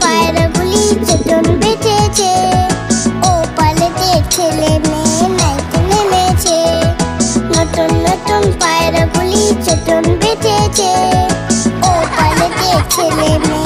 পায়রাগুলি চটন বেঁধেছে। ও পালেতে ছেলে মেয়ে নাইতে নেমেছে। নতুন নতুন পায়রাগুলি চটন বেঁধেছে। ও পালেতে ছেলে মেয়ে